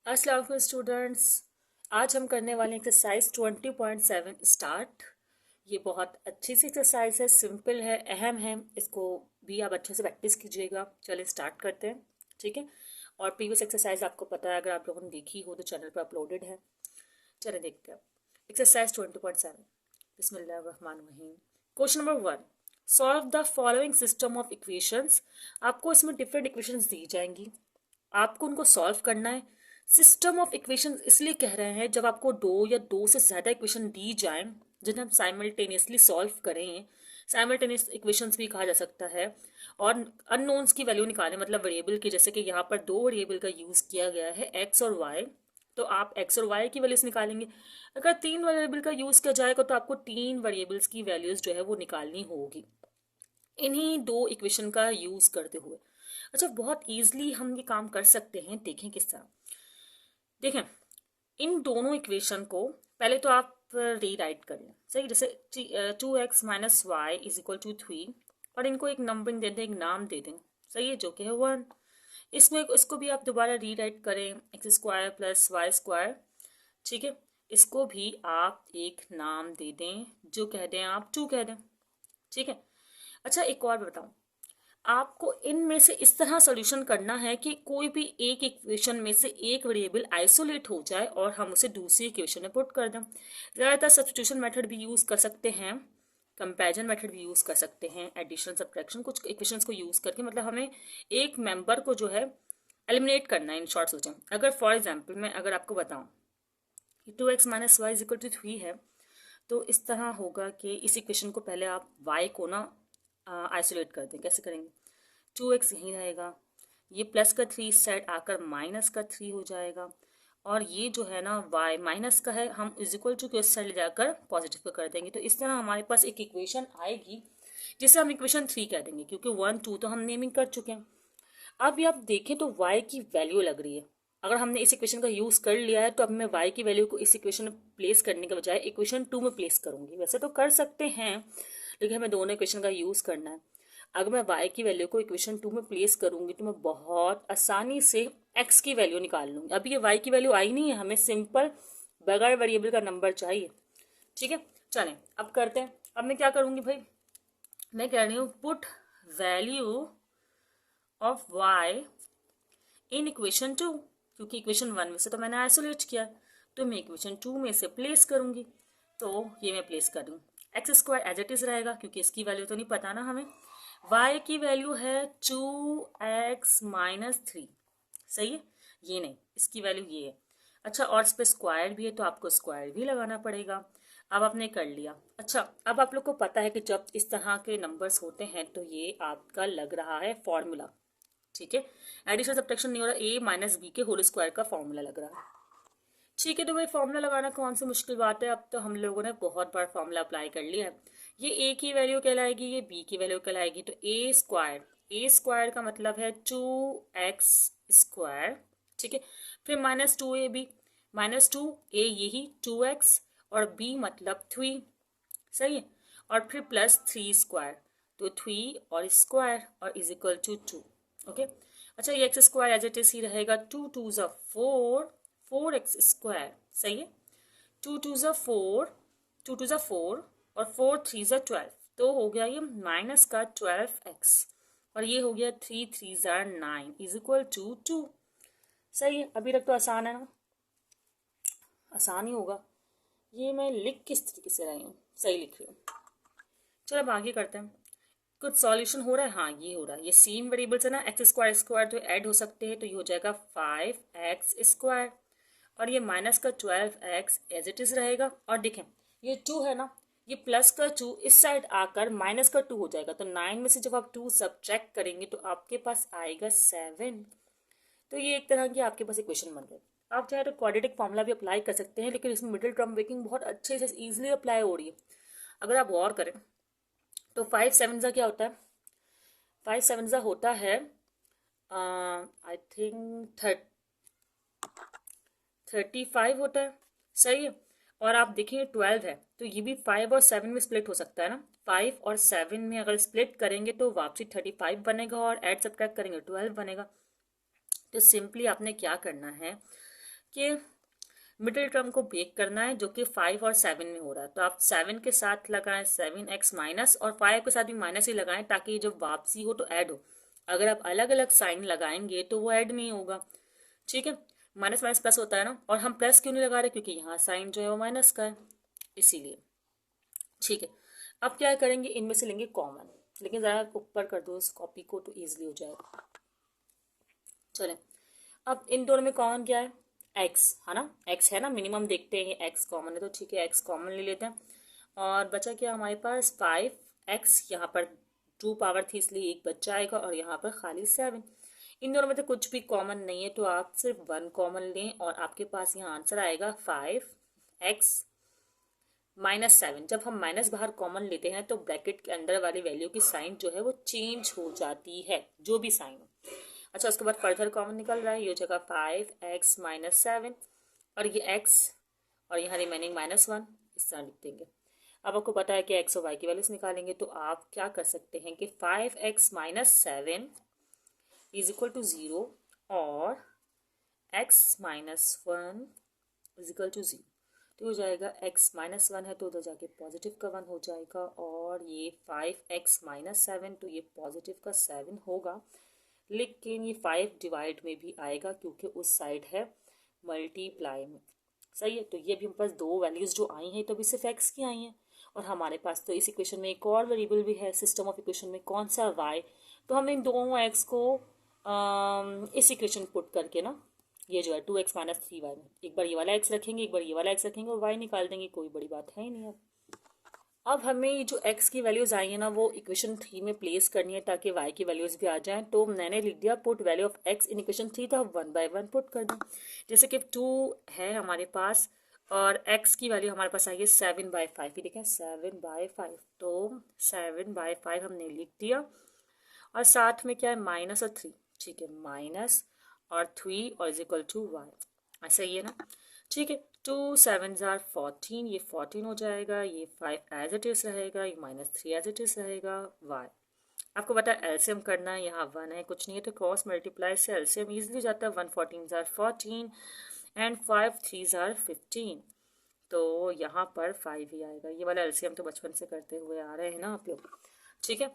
अस्सलाम वालेकुम स्टूडेंट्स। आज हम करने वाले एक्सरसाइज 20.7 स्टार्ट। ये बहुत अच्छी सी एक्सरसाइज है, सिंपल है, अहम है। इसको भी आप अच्छे से प्रैक्टिस कीजिएगा। चलिए स्टार्ट करते हैं, ठीक है। और प्रीवियस एक्सरसाइज आपको पता है, अगर आप लोगों ने देखी हो तो चैनल पर अपलोडेड है। चलिए देखते हैं एक्सरसाइज 20.7। बिस्मिल्लाहिर्रहमानिर्रहीम। Question number 1, solve the following system of equations. आपको इसमें डिफरेंट इक्वेशंस दी जाएंगी, आपको उनको सॉल्व करना है। सिस्टम ऑफ इक्वेशन इसलिए कह रहे हैं जब आपको दो या दो से ज़्यादा इक्वेशन दी जाएं जिन्हें हम साइमल्टेनियसली सॉल्व करें। साइमल्टेनियस इक्वेशंस भी कहा जा सकता है। और अननोन्स की वैल्यू निकालें, मतलब वेरिएबल की, जैसे कि यहाँ पर दो वेरिएबल का यूज़ किया गया है एक्स और वाई, तो आप एक्स और वाई की वैल्यूज निकालेंगे। अगर तीन वेरिएबल का यूज़ किया जाएगा तो आपको तीन वेरिएबल्स की वैल्यूज जो है वो निकालनी होगी इन्हीं दो इक्वेशन का यूज़ करते हुए। अच्छा, बहुत ईजिली हम ये काम कर सकते हैं। देखें किस तरह। देखें, इन दोनों इक्वेशन को पहले तो आप रीराइट करें, सही। जैसे 2x - y = 3, और इनको एक नंबरिंग दे दें, एक नाम दे दें, सही है, जो कि है 1। इसमें इसको भी आप दोबारा रीराइट करें, x² + y², ठीक है। इसको भी आप एक नाम दे दें, जो कह दें आप 2 कह दें, ठीक है। अच्छा, एक और बताऊं, आपको इनमें से इस तरह सॉल्यूशन करना है कि कोई भी एक इक्वेशन में से एक वेरिएबल आइसोलेट हो जाए और हम उसे दूसरी इक्वेशन में पुट कर दें। ज़्यादातर सब्स्टिट्यूशन मेथड भी यूज़ कर सकते हैं, कंपैरिजन मेथड भी यूज़ कर सकते हैं, एडिशन सब्ट्रैक्शन, कुछ इक्वेशंस को यूज़ करके, मतलब हमें एक मेंबर को जो है एलिमिनेट करना है। इन शॉर्ट सोचें, अगर फॉर एग्जाम्पल मैं अगर आपको बताऊँ कि 2x - y = 3 है, तो इस तरह होगा कि इस इक्वेशन को पहले आप y को ना आइसोलेट कर दें। कैसे करेंगे? 2x यहीं रहेगा, ये प्लस का 3 इस साइड आकर माइनस का 3 हो जाएगा, और ये जो है ना y माइनस का है, हम इक्वल टू के इस साइड ले जाकर पॉजिटिव का कर देंगे। तो इस तरह हमारे पास एक इक्वेशन आएगी जिसे हम इक्वेशन 3 कह देंगे, क्योंकि 1 2 तो हम नेमिंग कर चुके हैं। अब ये आप देखें तो y की वैल्यू लग रही है। अगर हमने इस इक्वेशन का यूज़ कर लिया है तो अब मैं y की वैल्यू को इस इक्वेशन में प्लेस करने के बजाय इक्वेशन 2 में प्लेस करूंगी। वैसे तो कर सकते हैं, लेकिन हमें दोनों इक्वेशन का यूज़ करना है। अगर मैं y की वैल्यू को इक्वेशन 2 में प्लेस करूंगी तो मैं बहुत आसानी से x की वैल्यू निकाल लूंगी। अभी ये y की वैल्यू आई नहीं है, हमें सिंपल बगैर वेरिएबल का नंबर चाहिए, ठीक है। चलें अब करते हैं। अब मैं क्या करूंगी भाई, मैं कह रही हूँ put value of y in equation 2, क्योंकि इक्वेशन 1 में से तो मैंने आइसोलेट किया, तो मैं इक्वेशन 2 में से प्लेस करूंगी। तो ये मैं प्लेस कर दूँ, x² एज इट इज रहेगा, क्योंकि इसकी वैल्यू तो नहीं पता ना हमें। y की वैल्यू है 2x - 3, सही है, ये नहीं, इसकी वैल्यू ये है। अच्छा, और इस पर स्क्वायर भी है तो आपको स्क्वायर भी लगाना पड़ेगा। अब आपने कर लिया। अच्छा, अब आप लोग को पता है कि जब इस तरह के नंबर्स होते हैं तो ये आपका लग रहा है फॉर्मूला, ठीक है। एडिशन सब्ट्रैक्शन नहीं हो रहा, a - b के होल स्क्वायर का फॉर्मूला लग रहा है, ठीक है। तो भाई फॉर्मूला लगाना कौन सी मुश्किल बात है, अब तो हम लोगों ने बहुत बार फॉर्मूला अप्लाई कर लिया है। ये a की वैल्यू कहलाएगी, ये b की वैल्यू कहलाएगी, तो a² का मतलब है 2x², ठीक है। फिर -2ab, -2a यही 2x, और b मतलब 3, सही है। और फिर +3², तो 3 और स्क्वायर और इज इक्वल टू 2, ओके। अच्छा, ये x² as it is he रहेगा, 2 2 ज़ा 4, 4x², सही है। 2 2 ज़ा 4, 2 2 ज़ा 4, और 4 3 ज़ा 12, तो हो गया ये माइनस का 12x, और ये हो गया 3 3 ज़ा 9 इज इक्वल टू 2, सही है। अभी तक तो आसान है ना, आसान ही होगा। ये मैं लिख किस तरीके से रही हूँ, सही लिख रही हूँ। चलो अब आगे करते हैं। कुछ सॉल्यूशन हो रहा है, हाँ ये हो रहा है। ये सेम वेरिएबल्स है ना, x² तो ऐड हो सकते हैं, तो ये हो जाएगा 5x², और ये माइनस का 12x एज इट इज रहेगा। और देखें ये 2 है ना, ये प्लस का 2 इस साइड आकर माइनस का 2 हो जाएगा, तो 9 में से जब आप 2 सब्ट्रैक्ट करेंगे तो आपके पास आएगा 7। तो ये एक तरह की आपके पास इक्वेशन बन गई। आप चाहे तो क्वाड्रेटिक फॉर्मूला भी अप्लाई कर सकते हैं, लेकिन इसमें मिडिल टर्म ब्रेकिंग बहुत अच्छे से ईजिली अप्लाई हो रही है। अगर आप गौर करें तो 5 7 ज़ा क्या होता है, 5 7 ज़ा होता है आई थिंक 35 होता है, सही है। और आप देखेंगे 12 है, तो ये भी 5 और 7 में स्प्लिट हो सकता है ना। 5 और 7 में अगर स्प्लिट करेंगे तो वापसी 35 बनेगा, और ऐड सब्ट्रैक्ट करेंगे 12 बनेगा। तो सिंपली आपने क्या करना है, कि मिडिल टर्म को ब्रेक करना है जो कि 5 और 7 में हो रहा है। तो आप 7 के साथ लगाएं 7x माइनस और 5 के साथ भी माइनस ही लगाएं ताकि जब वापसी हो तो ऐड हो। अगर आप अलग अलग साइन लगाएंगे तो वो ऐड नहीं होगा। ठीक है, माइनस माइनस प्लस होता है ना, और हम प्लस क्यों नहीं लगा रहे, क्योंकि यहाँ साइन जो है वो माइनस का है, इसीलिए। ठीक है, अब क्या करेंगे, इनमें से लेंगे कॉमन, लेकिन ज़रा ऊपर कर दो इस कॉपी को तो ईजिली हो जाएगा। चलें, अब इन दोनों में कॉमन क्या है, एक्स है ना, एक्स है ना, मिनिमम देखते हैं एक्स कॉमन है तो ठीक है एक्स कॉमन ले लेते हैं। और बचा क्या हमारे पास 5x, यहाँ पर 2 पावर थी इसलिए एक बच्चा आएगा, और यहाँ पर खाली 7। इन दोनों में तो कुछ भी कॉमन नहीं है तो आप सिर्फ 1 कॉमन लें और आपके पास यहाँ आंसर आएगा 5x माइनस 7। जब हम माइनस बाहर कॉमन लेते हैं तो ब्रैकेट के अंदर वाली वैल्यू की साइन जो है वो चेंज हो जाती है, जो भी साइन हो। अच्छा, उसके बाद फर्दर कॉमन निकल रहा है, ये हो जाएगा 5x माइनस 7 और ये x और यहाँ रिमेनिंग -1, इस तरह लिख देंगे। अब आपको पता है कि x और y की वैल्यूज निकालेंगे तो आप क्या कर सकते हैं कि 5x minus 7 is equal to 0 और x minus 1 is equal to 0। तो हो जाएगा x माइनस 1 है तो उधर जाके पॉजिटिव का 1 हो जाएगा, और ये 5x माइनस 7 तो ये पॉजिटिव का 7 होगा, लेकिन ये 5 डिवाइड में भी आएगा क्योंकि उस साइड है मल्टीप्लाई में। सही है, तो ये भी हमारे पास दो वैल्यूज जो आई हैं तो भी सिर्फ x की आई हैं, और हमारे पास तो इस इक्वेशन में एक और वेरिएबल भी है सिस्टम ऑफ इक्वेशन में, कौन सा y। तो हमने इन दोनों x को इस इक्वेशन पुट करके ना, ये जो है 2x माइनस 3y में एक बार ये वाला x रखेंगे, एक बार ये वाला x रखेंगे और y निकाल देंगे, कोई बड़ी बात है ही नहीं। अब हमें ये जो x की वैल्यूज आई है ना वो इक्वेशन 3 में प्लेस करनी है ताकि y की वैल्यूज भी आ जाएं। तो मैंने लिख दिया put value of x in equation 3, तो आप 1 बाय 1 पुट कर दें। जैसे कि 2 है हमारे पास और x की वैल्यू हमारे पास आई है 7/5, ये देखें 7/5, तो 7/5 हमने लिख दिया, और साथ में क्या है माइनस और 3, ठीक है, माइनस और 3 और इज इक्वल टू y, ऐसा ही है ना। ठीक है, 2 7 14, ये 14 हो जाएगा, ये 5 एज इट इज रहेगा, ये -3 एज इट इज रहेगा, y। आपको पता है एलसीएम करना है, यहाँ 1 है कुछ नहीं है तो क्रॉस मल्टीप्लाई से एलसीएम इजीली जाता है, 1 14 14 एंड 5 3 15, तो यहाँ पर 5 ही आएगा। ये वाला एलसीएम तो बचपन से करते हुए आ रहे हैं ना आप लोग। ठीक है,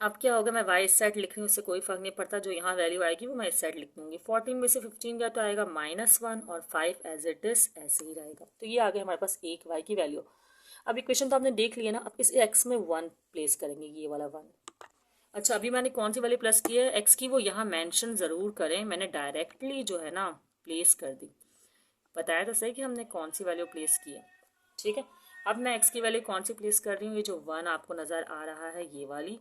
अब क्या होगा, मैं y इस साइड लिख रही हूँ, उससे कोई फर्क नहीं पड़ता, जो यहाँ वैल्यू आएगी वो मैं इस साइड लिख दूंगी। 14 में से 15 गया तो आएगा -1 और 5 एज इट इज ऐसे ही रहेगा। तो ये आ गया हमारे पास एक y की वैल्यू। अब इक्वेशन तो आपने देख लिया ना, अब इस x में 1 प्लेस करेंगे, ये वाला 1। अच्छा, अभी मैंने कौन सी वैल्यू प्लस की है x की, वो यहाँ मेंशन ज़रूर करें, मैंने डायरेक्टली जो है ना प्लेस कर दी, बताया तो सही कि हमने कौन सी वैल्यू प्लेस की है। ठीक है, अब मैं x की वैल्यू कौन सी प्लेस कर रही हूँ, ये जो 1 आपको नज़र आ रहा है ये वाली।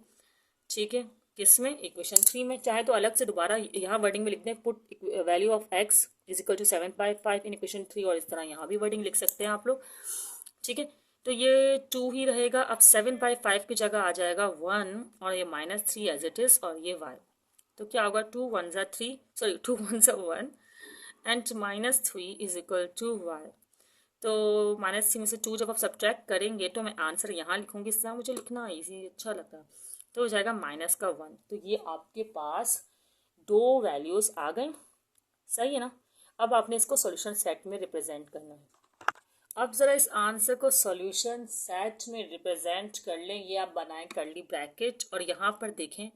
ठीक है, किसमें, इक्वेशन 3 में। चाहे तो अलग से दोबारा यहाँ वर्डिंग में लिख दें, put value of x is equal to 7/5 in equation 3, और इस तरह यहाँ भी वर्डिंग लिख सकते हैं आप लोग। ठीक है, तो ये 2 ही रहेगा। अब 7/5 की जगह आ जाएगा 1 और ये -3 एज इट इज और ये y। तो क्या होगा, 2 1 3, sorry 2 1 1 and -3 is equal to y। तो -3 में से 2 जब आप सब्ट्रैक्ट करेंगे तो मैं आंसर यहाँ लिखूंगी, इस तरह मुझे लिखना ईजी अच्छा लगता है, तो हो जाएगा -1। तो ये आपके पास दो वैल्यूज आ गए, सही है ना। अब आपने इसको सॉल्यूशन सेट में रिप्रेजेंट करना है। अब ज़रा इस आंसर को सॉल्यूशन सेट में रिप्रेजेंट कर लें, ये आप बनाएं कर्ली ब्रैकेट, और यहाँ पर देखें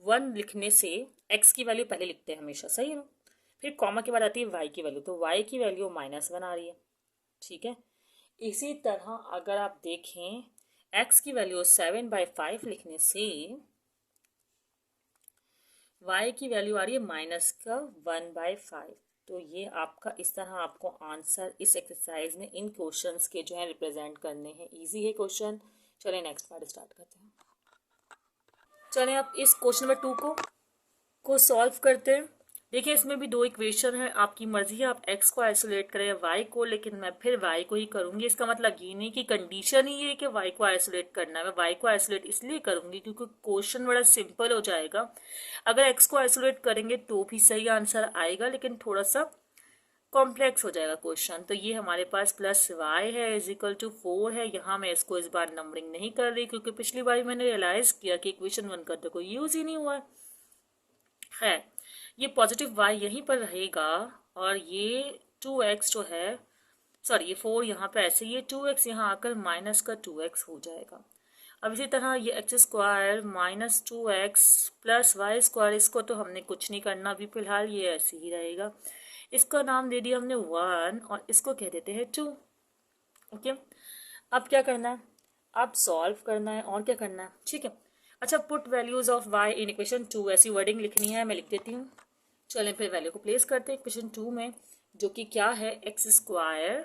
1 लिखने से x की वैल्यू पहले लिखते हैं हमेशा, सही है ना, फिर कॉमा के बाद आती है y की वैल्यू, तो y की वैल्यू -1 आ रही है। ठीक है, इसी तरह अगर आप देखें x की वैल्यू 7/5 लिखने से y की वैल्यू आ रही है -1/5। तो ये आपका इस तरह आपको आंसर इस एक्सरसाइज में इन क्वेश्चंस के जो है रिप्रेजेंट करने हैं। इजी है क्वेश्चन। चलें नेक्स्ट पार्ट स्टार्ट करते हैं। चलें अब इस क्वेश्चन नंबर 2 को सॉल्व करते हैं। देखिए इसमें भी दो इक्वेशन है, आपकी मर्जी है आप x को आइसोलेट करें या y को, लेकिन मैं फिर y को ही करूंगी। इसका मतलब ये नहीं कि कंडीशन ही है कि y को आइसोलेट करना है, मैं y को आइसोलेट इसलिए करूंगी क्योंकि क्वेश्चन बड़ा सिंपल हो जाएगा। अगर x को आइसोलेट करेंगे तो भी सही आंसर आएगा, लेकिन थोड़ा सा कॉम्प्लेक्स हो जाएगा क्वेश्चन। तो ये हमारे पास +y है इज इक्वल टू 4 है। यहाँ मैं इसको इस बार नंबरिंग नहीं कर रही क्योंकि पिछली बार मैंने रियलाइज किया कि इक्वेशन 1 का तो कोई यूज ही नहीं हुआ है। ये पॉजिटिव वाई यहीं पर रहेगा और ये 2x जो है, सॉरी ये 4 यहाँ पे ऐसे, ये 2x यहाँ आकर माइनस का 2x हो जाएगा। अब इसी तरह ये x square minus 2x plus y square, इसको तो हमने कुछ नहीं करना अभी फिलहाल, ये ऐसे ही रहेगा। इसका नाम दे दिया हमने 1 और इसको कह देते हैं 2। ओके, अब क्या करना है, अब सॉल्व करना है और क्या करना है, ठीक है। अच्छा, put values of y in equation 2, ऐसी वर्डिंग लिखनी है, मैं लिख देती हूँ। चलें फिर वैल्यू को प्लेस करते हैं इक्वेशन 2 में, जो कि क्या है, x square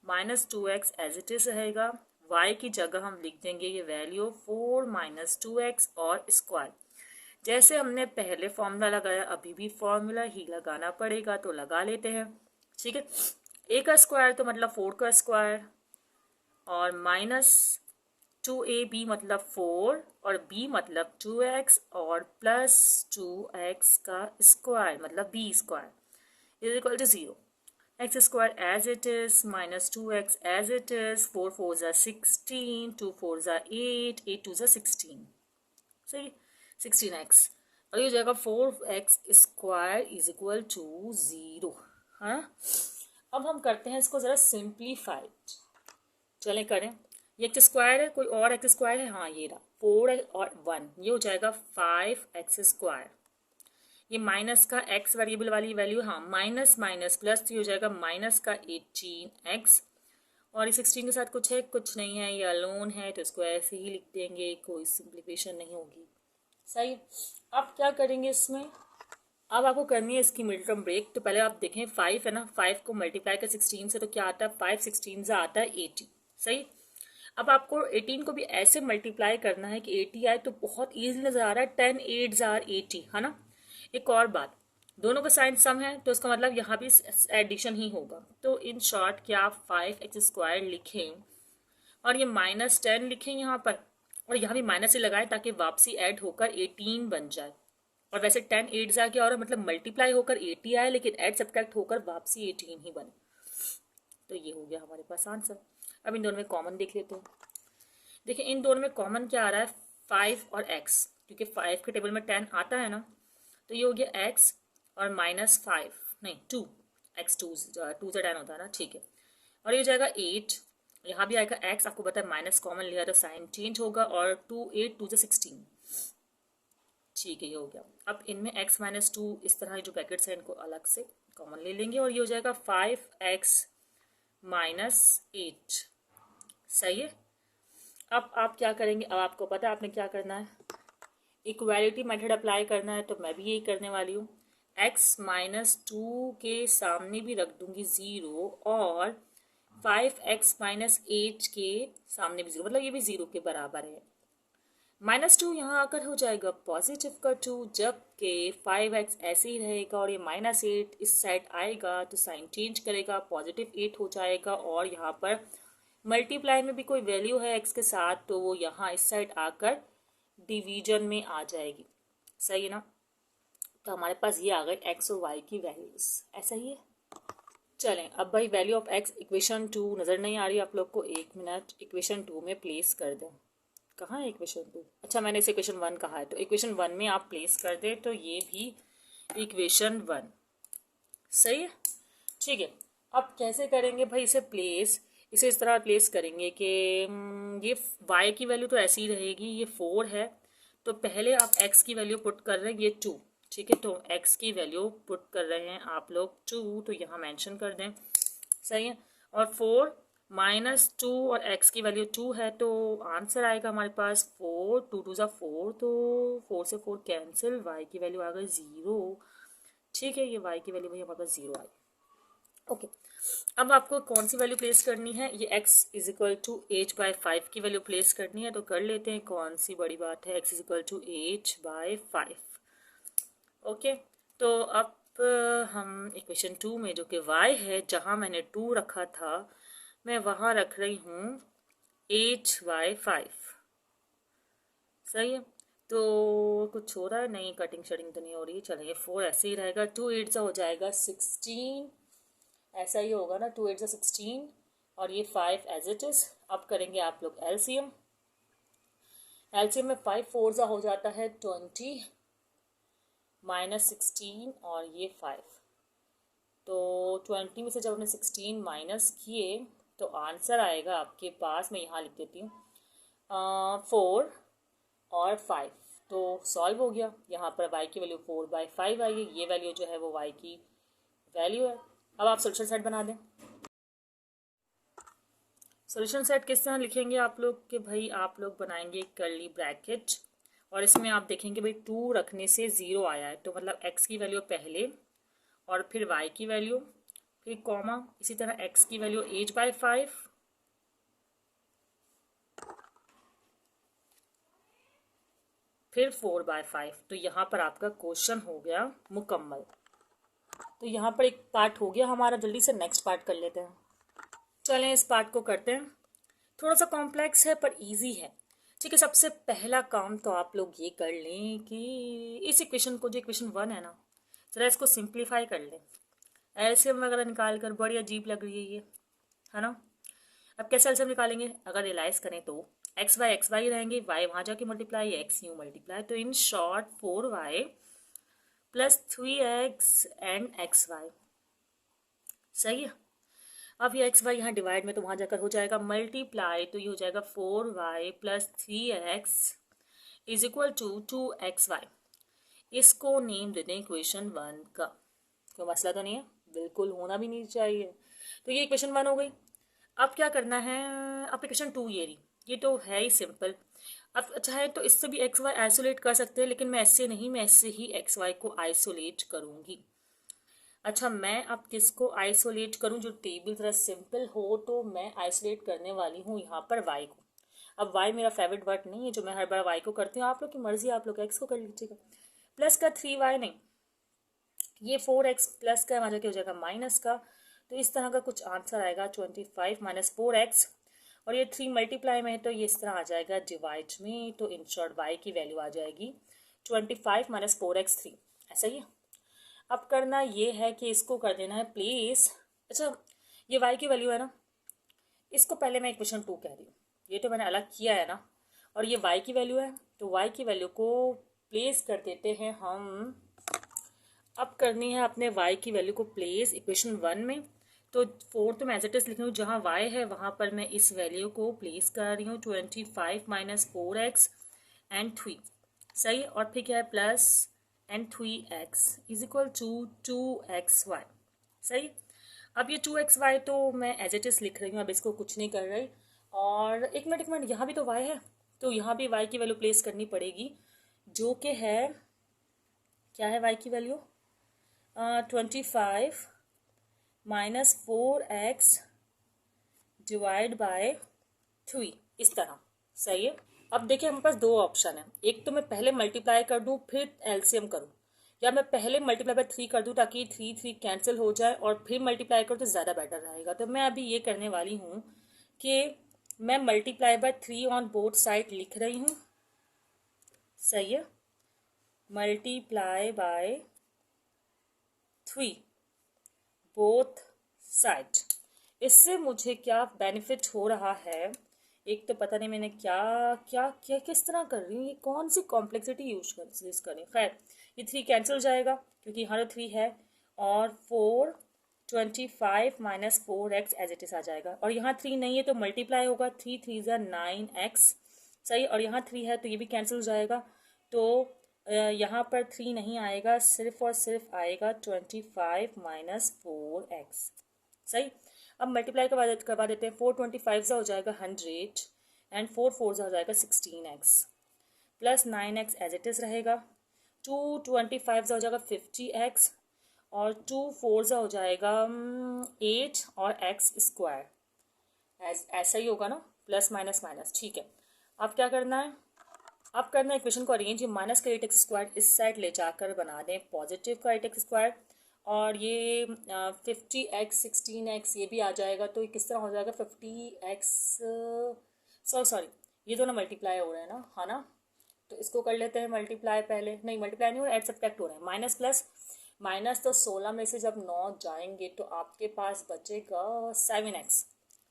minus 2x as it is रहेगा। y की जगह हम लिख देंगे ये वैल्यू 4 माइनस 2x और स्क्वायर। जैसे हमने पहले फॉर्मूला लगाया अभी भी फॉर्मूला ही लगाना पड़ेगा, तो लगा लेते हैं, ठीक है। a का स्क्वायर तो मतलब 4 का स्क्वायर, और माइनस 2ab मतलब 4 और b मतलब 2x और प्लस 2x का स्क्वायर मतलब b square is equal to 0। X square as it is minus 2x as it is, 4 4 ज़ा 16, 2 4 ज़ा 8, 8 2 ज़ा 16, सही, 16x, और ये हो जाएगा 4x square is equal to 0। हाँ, अब हम करते हैं इसको ज़रा सिंप्लीफाइड। चलें करें, ये एक्स स्क्वायर है, कोई और एक्स स्क्वायर है, हाँ ये रहा 4 और 1, ये हो जाएगा 5x स्क्वायर। ये माइनस का x वेरिएबल वाली वैल्यू, हाँ माइनस माइनस प्लस, ये हो जाएगा माइनस का 18x, और ये 16 के साथ कुछ है, कुछ नहीं है, ये अलोन है, तो इसको ऐसे ही लिख देंगे, कोई सिंप्लीफिकेशन नहीं होगी, सही। अब क्या करेंगे इसमें, अब आपको करनी है इसकी मिड टर्म ब्रेक। तो पहले आप देखें 5 है ना, 5 को मल्टीप्लाई कर 16 से तो क्या आता है, 5 16 से आता है 80, सही। अब आपको 18 को भी ऐसे मल्टीप्लाई करना है कि 80 आए, तो बहुत ईजी नजर आ रहा है, 10 8 जार 80, है ना। एक और बात, दोनों का साइन सम है, तो इसका मतलब यहाँ भी एडिशन ही होगा। तो इन शॉर्ट क्या आप 5x स्क्वायर लिखें और ये माइनस 10 लिखें यहाँ पर, और यहाँ भी माइनस ही लगाएं ताकि वापसी ऐड होकर 18 बन जाए। और वैसे 10 8 जार क्या हो रहा है, मतलब मल्टीप्लाई होकर 80 आए, लेकिन ऐड सब्ट्रैक्ट होकर वापसी 18 ही बने। तो ये हो गया हमारे पास आंसर। अब इन दोनों में कॉमन देख लेते हैं। देखिए इन दोनों में कॉमन क्या आ रहा है, 5 और x, क्योंकि 5 के टेबल में 10 आता है ना, तो ये हो गया x और माइनस 5 नहीं 2, x 2 से 10 होता है ना, ठीक है। और ये हो जाएगा 8, यहाँ भी आएगा x, आपको पता है माइनस कॉमन लिया तो साइन चेंज होगा, और 2 8 2 से 16, ठीक है, ये हो गया। अब इनमें x माइनस 2 इस तरह जो ब्रैकेट्स हैं इनको अलग से कॉमन ले लेंगे, और ये हो जाएगा 5x माइनस 8, सही है। अब आप क्या करेंगे, अब आपको पता है आपने क्या करना है, इक्वालिटी मेथड अप्लाई करना है, तो मैं भी यही करने वाली हूँ। x माइनस 2 के सामने भी रख दूंगी 0, और 5x माइनस 8 के सामने भी 0, मतलब ये भी 0 के बराबर है। माइनस 2 यहाँ आकर हो जाएगा पॉजिटिव का 2, जबकि 5x ऐसे ही रहेगा, और ये माइनस 8 इस साइड आएगा तो साइन चेंज करेगा, पॉजिटिव 8 हो जाएगा, और यहाँ पर मल्टीप्लाई में भी कोई वैल्यू है x के साथ, तो वो यहाँ इस साइड आकर डिवीजन में आ जाएगी, सही है ना। तो हमारे पास ये आ गई x और y की वैल्यूज, ऐसा ही है। चलें अब भाई वैल्यू ऑफ x इक्वेशन 2 नज़र नहीं आ रही आप लोग को, 1 मिनट, इक्वेशन 2 में प्लेस कर दें। कहाँ है इक्वेशन 2, अच्छा मैंने इसे इक्वेशन 1 कहा है, तो इक्वेशन 1 में आप प्लेस कर दें, तो ये भी इक्वेशन 1, सही है, ठीक है। अब कैसे करेंगे भाई इसे प्लेस, इसे इस तरह प्लेस करेंगे कि ये y की वैल्यू तो ऐसी ही रहेगी, ये 4 है, तो पहले आप x की वैल्यू पुट कर रहे हैं, ये 2, ठीक है, तो x की वैल्यू पुट कर रहे हैं आप लोग 2, तो यहाँ मेंशन कर दें, सही है। और 4 माइनस 2 और x की वैल्यू 2 है, तो आंसर आएगा हमारे पास 4, 2 2 ज़ा 4, तो 4 से 4 कैंसिल, y की वैल्यू आ गई 0, ठीक है, ये y की वैल्यू भाई हमारे पास 0 आई। ओके, अब आपको कौन सी वैल्यू प्लेस करनी है, ये x इज इक्वल टू 8/5 की वैल्यू प्लेस करनी है, तो कर लेते हैं, कौन सी बड़ी बात है, x is equal to 8/5। Okay, तो अब हम इक्वेशन 2 में जो कि y है, जहाँ मैंने 2 रखा था मैं वहाँ रख रही हूँ 8/5, सही है। तो कुछ हो रहा है, नहीं कटिंग शटिंग तो नहीं हो रही है, चलिए 4 ऐसे ही रहेगा, 2 8 सा हो जाएगा 16, ऐसा ही होगा ना, 2 8 सा 16, और ये 5 एज इट इज। अब करेंगे आप लोग एलसीएम, एलसीएम में 5 4 सा हो जाता है 20, -16 और ये 5। तो 20 में से जब हमने 16 माइनस किए तो आंसर आएगा आपके पास, मैं यहाँ लिख देती हूँ 4 और 5। तो सॉल्व हो गया। यहाँ पर y की वैल्यू 4/5 आएगी, ये वैल्यू जो है वो y की वैल्यू है। अब आप सोल्यूशन सेट बना दें। सोल्यूशन सेट किस तरह लिखेंगे आप लोग कि भाई आप लोग बनाएंगे कर्ली ब्रैकेट और इसमें आप देखेंगे भाई 2 रखने से 0 आया है, तो मतलब x की वैल्यू पहले और फिर y की वैल्यू, फिर कॉमा, इसी तरह x की वैल्यू 8/5, फिर 4/5। तो यहाँ पर आपका क्वेश्चन हो गया मुकम्मल। तो यहाँ पर एक पार्ट हो गया हमारा, जल्दी से नेक्स्ट पार्ट कर लेते हैं। चलें इस पार्ट को करते हैं। थोड़ा सा कॉम्प्लेक्स है पर इजी है। ठीक है, सबसे पहला काम तो आप लोग ये कर लें कि इस इक्वेशन को, जो इक्वेशन 1 है ना, ज़रा इसको सिंप्लीफाई कर लें। एलसीएम वगैरह निकाल कर, बड़ी अजीब लग रही है ये, है ना। अब कैसे एलसीएम निकालेंगे, अगर रियलाइज करें तो एक्स वाई रहेंगे, वाई वहाँ जाके मल्टीप्लाई, एक्स यूँ मल्टीप्लाई, तो in short 4y + 3x and xy। सही है। अब ये एक्स वाई यहाँ डिवाइड में, तो वहाँ जाकर हो जाएगा मल्टीप्लाई, तो ये हो जाएगा 4y + 3x = 2xy। इसको नेम दे दें इक्वेशन 1 का। कोई मसला तो नहीं है, बिल्कुल होना भी नहीं चाहिए। तो ये इक्वेशन 1 हो गई। अब क्या करना है, अब इक्वेशन 2 ये रही, ये तो है ही सिंपल। अब चाहे तो इससे भी एक्स वाई आइसोलेट कर सकते हैं, लेकिन मैं ऐसे नहीं, मैं ऐसे ही एक्स वाई को आइसोलेट करूँगी। अच्छा, मैं अब किसको आइसोलेट करूं, जो टेबल थोड़ा सिंपल हो, तो मैं आइसोलेट करने वाली हूँ यहाँ पर y को। अब y मेरा फेवरेट वर्ड नहीं है जो मैं हर बार y को करती हूँ, आप लोग की मर्जी, आप लोग x को कर लीजिएगा। प्लस का 3y नहीं, ये 4x प्लस का वहाँ जाके हो जाएगा माइनस का। तो इस तरह का कुछ आंसर आएगा 25 - 4x, और ये 3 मल्टीप्लाई में है तो ये इस तरह आ जाएगा डिवाइड में। तो इन शॉर्ट y की वैल्यू आ जाएगी 25 - 4x 3। ऐसा ही है। अब करना ये है कि इसको कर देना है प्लेस। अच्छा, ये y की वैल्यू है ना, इसको पहले मैं इक्वेशन 2 कह रही हूँ, ये तो मैंने अलग किया है ना, और ये y की वैल्यू है, तो y की वैल्यू को प्लेस कर देते हैं हम। अब करनी है अपने y की वैल्यू को प्लेस इक्वेशन 1 में। तो 4 तो मैं एज इट इज लिख रही हूँ, जहाँ y है वहाँ पर मैं इस वैल्यू को प्लेस कर रही हूँ 25 - 4x एंड 3। सही, और फिर क्या है प्लस एंड 3x = 2xy। सही। अब ये 2xy तो मैं एज इट इज लिख रही हूँ, अब इसको कुछ नहीं कर रही। और एक मिनट, यहाँ भी तो y है, तो यहाँ भी y की वैल्यू प्लेस करनी पड़ेगी, जो कि है, क्या है y की वैल्यू, 25 - 4x / 3, इस तरह। सही है। अब देखिए हमारे पास 2 ऑप्शन है, एक तो मैं पहले मल्टीप्लाई कर दूं फिर एलसीएम करूं, या मैं पहले मल्टीप्लाई / 3 कर दूं ताकि 3 कैंसिल हो जाए और फिर मल्टीप्लाई करूं तो ज़्यादा बेटर रहेगा। तो मैं अभी ये करने वाली हूँ कि मैं मल्टीप्लाई / 3 ऑन बोथ साइड लिख रही हूँ। सही है, मल्टीप्लाई / 3 बोथ साइड। इससे मुझे क्या बेनिफिट हो रहा है, एक तो पता नहीं मैंने क्या क्या क्या किस तरह कर रही हूँ, ये कौन सी कॉम्प्लेक्सिटी यूज कर रही हूँ। खैर, ये 3 कैंसिल हो जाएगा क्योंकि यहाँ 3 है, और 25 - 4x एज इट इज आ जाएगा, और यहाँ 3 नहीं है तो मल्टीप्लाई होगा, 3 × 3 = 9x। सही, और यहाँ 3 है तो ये भी कैंसिल हो जाएगा, तो यहाँ पर 3 नहीं आएगा, सिर्फ और सिर्फ आएगा 25 - 4x। सही। अब मल्टीप्लाई करवा देते हैं, 4 25 हो जाएगा 100 एंड 4 4 हो जाएगा 16x plus 9x as it is रहेगा, 2 25 हो जाएगा 50x, और 2 4 हो जाएगा 8 और x²। ऐसा ही होगा ना, प्लस माइनस माइनस। ठीक है, अब क्या करना है, अब करना है इक्वेशन को अरेंज, माइनस का 8x² इस साइड ले जाकर बना दें पॉजिटिव का 8x², और ये 50x 16x ये भी आ जाएगा, तो ये किस तरह हो जाएगा 50x, सॉरी ये दोनों मल्टीप्लाई हो रहे हैं ना, है ना, तो इसको कर लेते हैं मल्टीप्लाई। पहले नहीं, मल्टीप्लाई नहीं हो रहा, एड सब्ट्रैक्ट हो रहे हैं, माइनस प्लस माइनस, तो 16 में से जब 9 जाएंगे तो आपके पास बचेगा 7x।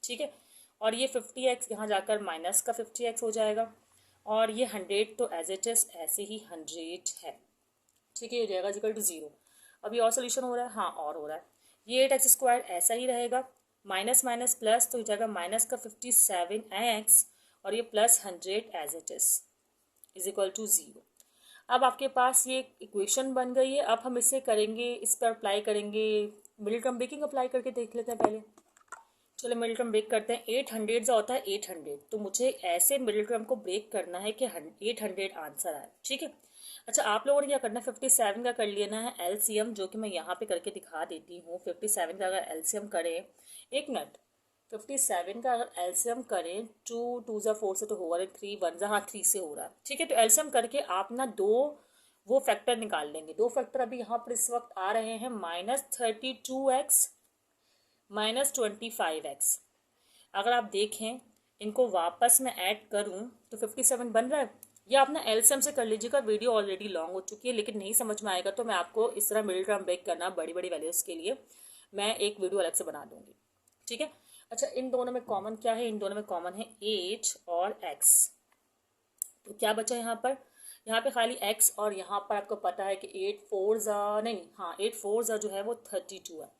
ठीक है, और ये 50x यहाँ जाकर माइनस का 50x हो जाएगा, और ये 100 तो एज इट इज ऐसे ही 100 है। ठीक है, ये हो जाएगा इक्वल टू 0। अभी और सोल्यूशन हो रहा है, हाँ और हो रहा है। ये 8x² ऐसा ही रहेगा, माइनस माइनस प्लस तो हो जाएगा माइनस का 57x और ये plus 100 as it is equal to 0। अब आपके पास ये इक्वेशन बन गई है। अब हम इसे करेंगे, इस पर अप्लाई करेंगे, मिडिल टर्म ब्रेकिंग अप्लाई करके देख लेते हैं पहले। चलो मिडिल टर्म ब्रेक करते हैं। 800 जो होता है 800, तो मुझे ऐसे मिडिल टर्म को ब्रेक करना है कि 800 आंसर आए। ठीक है, अच्छा आप लोगों ने क्या करना है, 57 का कर लेना है एलसीएम, जो कि मैं यहाँ पे करके दिखा देती हूँ। 57 का अगर एलसीएम करें, एक मिनट, 57 का अगर एलसीएम करें, 2 ज़ा 4 से तो हो रहा है, 3 1 ज़ा, हाँ 3 से हो रहा है। ठीक है, तो एलसीएम करके आप ना दो वो फैक्टर निकाल लेंगे। दो फैक्टर अभी यहाँ पर इस वक्त आ रहे हैं, -32x -25x। अगर आप देखें इनको वापस मैं ऐड करूं तो 57 बन रहा है। ये आप ना एलसीएम से कर लीजिएगा, वीडियो ऑलरेडी लॉन्ग हो चुकी है, लेकिन नहीं समझ में आएगा तो मैं आपको इस तरह मिडिल टर्म ब्रेक करना बड़ी बड़ी वैल्यूज़ के लिए मैं एक वीडियो अलग से बना दूंगी। ठीक है, अच्छा इन दोनों में कॉमन क्या है, इन दोनों में कॉमन है 8 और x। तो क्या बचा यहाँ पर, यहाँ पे खाली x, और यहाँ पर आपको पता है कि 8 4 ज़ा नहीं, हाँ 8 4 ज़ा जो है वो 32 है।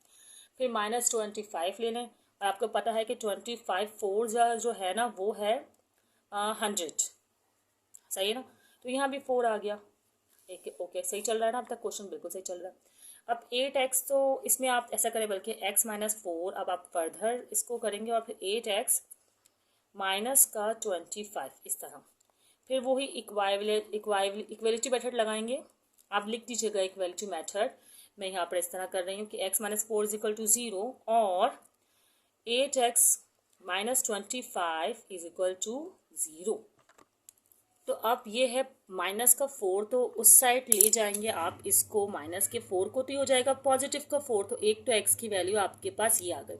फिर -25 ले लें, और आपको पता है कि 25 4 जो है ना वो है 100। सही है ना, तो यहाँ भी 4 आ गया। एक ओके, सही चल रहा है ना, अब तक क्वेश्चन बिल्कुल सही चल रहा है। अब 8x, तो इसमें आप ऐसा करें बल्कि x -4, अब आप फर्दर इसको करेंगे और फिर 8x माइनस का 25 इस तरह। फिर वही इक्वालिटी मेथड लगाएंगे। आप लिख दीजिएगा इक्वालिटी मेथड। मैं यहाँ पर इस तरह कर रही हूँ कि x -4 इज इक्वल टू 0 और 8x -25 इज इक्वल टू 0। तो अब ये है माइनस का 4, तो उस साइड ले जाएंगे आप इसको, माइनस के 4 को, तो ये हो जाएगा पॉजिटिव का 4। तो एक तो x की वैल्यू आपके पास ये आ गई।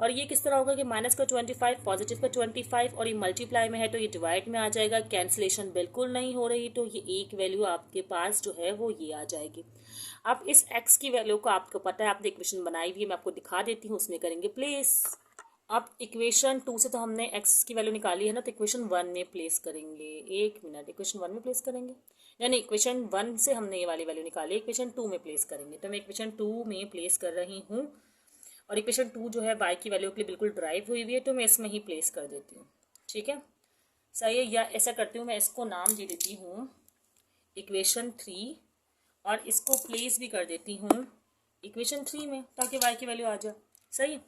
और ये किस तरह होगा कि माइनस का 25 पॉजिटिव का 25, और ये मल्टीप्लाई में है तो ये डिवाइड में आ जाएगा। कैंसिलेशन बिल्कुल नहीं हो रही, तो ये एक वैल्यू आपके पास जो है वो ये आ जाएगी। अब इस x की वैल्यू को आपको पता है, आपने इक्वेशन बनाई हुई है, मैं आपको दिखा देती हूँ, उसमें करेंगे प्लेस। अब इक्वेशन 2 से तो हमने x की वैल्यू निकाली है ना, तो इक्वेशन 1 में प्लेस करेंगे। एक मिनट, इक्वेशन 1 में प्लेस करेंगे, यानी इक्वेशन 1 से हमने ये वाली वैल्यू निकाली, इक्वेशन 2 में प्लेस करेंगे। तो मैं इक्वेशन 2 में प्लेस कर रही हूँ, और इक्वेशन 2 जो है y की वैल्यू के लिए बिल्कुल ड्राइव हुई हुई है, तो मैं इसमें ही प्लेस कर देती हूँ। ठीक है, सही है, या ऐसा करती हूँ मैं, इसको नाम दे देती हूँ इक्वेशन 3, और इसको प्लेस भी कर देती हूँ इक्वेशन 3 में, ताकि y की वैल्यू आ जाए। सही है,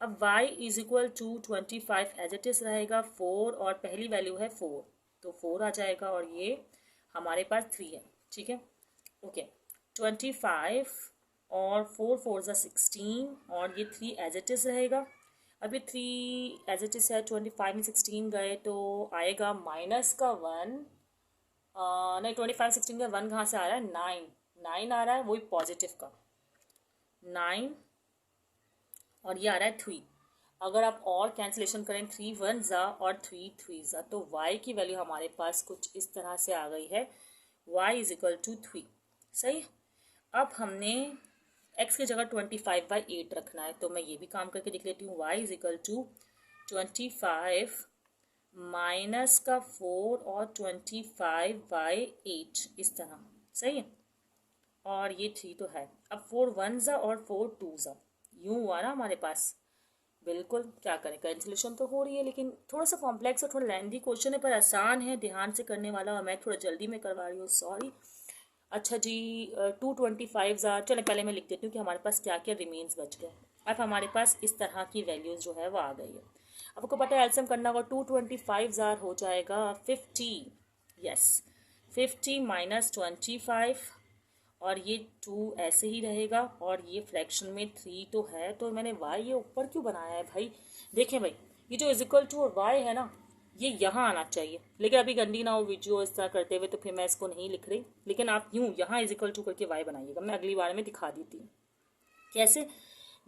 अब y is equal to 25 as it is रहेगा, 4 और पहली वैल्यू है 4, तो 4 आ जाएगा, और ये हमारे पास 3 है। ठीक है, ओके, 25 और 4 4 ज़ा 16, और ये 3 एज इट इज रहेगा। अभी 3 एज इट इज है, 25 में 16 गए तो आएगा माइनस का 1, नहीं 25 16 का 1 कहाँ से आ रहा है, 9 आ रहा है, वही पॉजिटिव का 9, और ये आ रहा है 3। अगर आप और कैंसिलेशन करें, 3 1 ज़ा और 3 3 ज़ा, तो y की वैल्यू हमारे पास कुछ इस तरह से आ गई है, y इज इक्वल टू 3। सही, अब हमने x की जगह 25/8 रखना है, तो मैं ये भी काम करके देख लेती हूँ। y is equal to 25 minus का 4 और 25/8 इस तरह। सही है, और ये 3 तो है। अब 4 1 ज़ा और 4 2 ज़ा, यूँ हुआ ना हमारे पास, बिल्कुल। क्या करें, कैंसिलेशन तो हो रही है, लेकिन थोड़ा सा कॉम्प्लेक्स और थोड़ा लेंथी क्वेश्चन है, पर आसान है ध्यान से करने वाला, और मैं थोड़ा जल्दी में करवा रही हूँ, सॉरी। अच्छा जी, 225 ज़ा, चलें पहले मैं लिख देती हूँ कि हमारे पास क्या क्या रिमेन्स बच गए। अब हमारे पास इस तरह की वैल्यूज़ जो है वो आ गई है। अब आपको पता है एल्सियम करना होगा, 225 ज़ा हो जाएगा 50, यस 50 माइनस 25, और ये 2 ऐसे ही रहेगा, और ये फ्रैक्शन में 3 तो है, तो मैंने y ये ऊपर क्यों बनाया है भाई। देखें भाई, ये जो इज इक्वल टू और y है ना, ये यहाँ आना चाहिए, लेकिन अभी गंदी ना हो वीडियो इस तरह करते हुए, तो फिर मैं इसको नहीं लिख रही, लेकिन आप यूँ यहाँ इज इक्वल टू करके y बनाइएगा। मैं अगली बार में दिखा देती हूँ कैसे।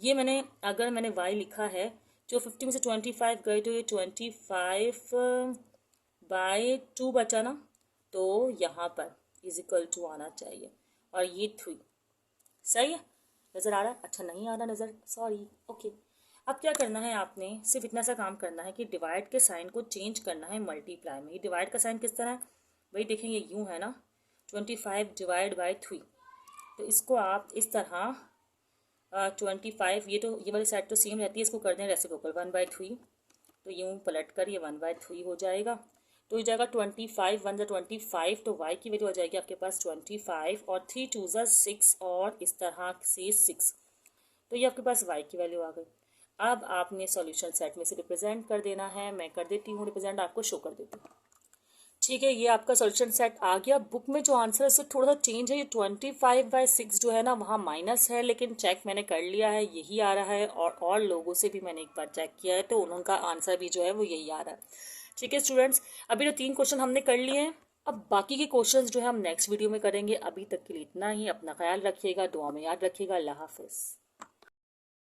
ये मैंने, अगर मैंने y लिखा है, जो 50 में से 25 गए, तो ये 25/2 बचा ना, तो यहाँ पर इज इक्वल टू आना चाहिए, और ये 3। सही है, नज़र आ रहा है, अच्छा नहीं आ रहा नज़र, सॉरी, ओके। अब क्या करना है, आपने सिर्फ इतना सा काम करना है कि डिवाइड के साइन को चेंज करना है मल्टीप्लाई में। ये डिवाइड का साइन किस तरह है, वही देखेंगे, यूँ है ना, 25 डिवाइड बाई 3, तो इसको आप इस तरह 25, ये वाली साइड तो सेम रहती है, इसको कर दें रेसिप्रोकल 1/3, तो यूँ पलट कर ये 1/3 हो जाएगा। तो ये जाएगा 25, 1 × 25, तो y की वैल्यू आ जाएगी आपके पास 25 और 3 2 × 6 और इस तरह से 6, तो ये आपके पास y की वैल्यू आ गई। अब आपने सॉल्यूशन सेट में से रिप्रेजेंट कर देना है, मैं कर देती हूँ रिप्रेजेंट, आपको शो कर देती हूँ। ठीक है, ये आपका सॉल्यूशन सेट आ गया। बुक में जो आंसर है उससे थोड़ा सा चेंज है, ये 25/6 जो है ना वहाँ माइनस है, लेकिन चेक मैंने कर लिया है, यही आ रहा है। और लोगों से भी मैंने एक बार चेक किया है, तो उनका आंसर भी जो है वो यही आ रहा है। ठीक है स्टूडेंट्स, अभी जो 3 क्वेश्चन हमने कर लिए हैं, अब बाकी के क्वेश्चंस जो है हम नेक्स्ट वीडियो में करेंगे। अभी तक के लिए इतना ही। अपना ख्याल रखिएगा, दुआ में याद रखिएगा। अल्लाह हाफिज़।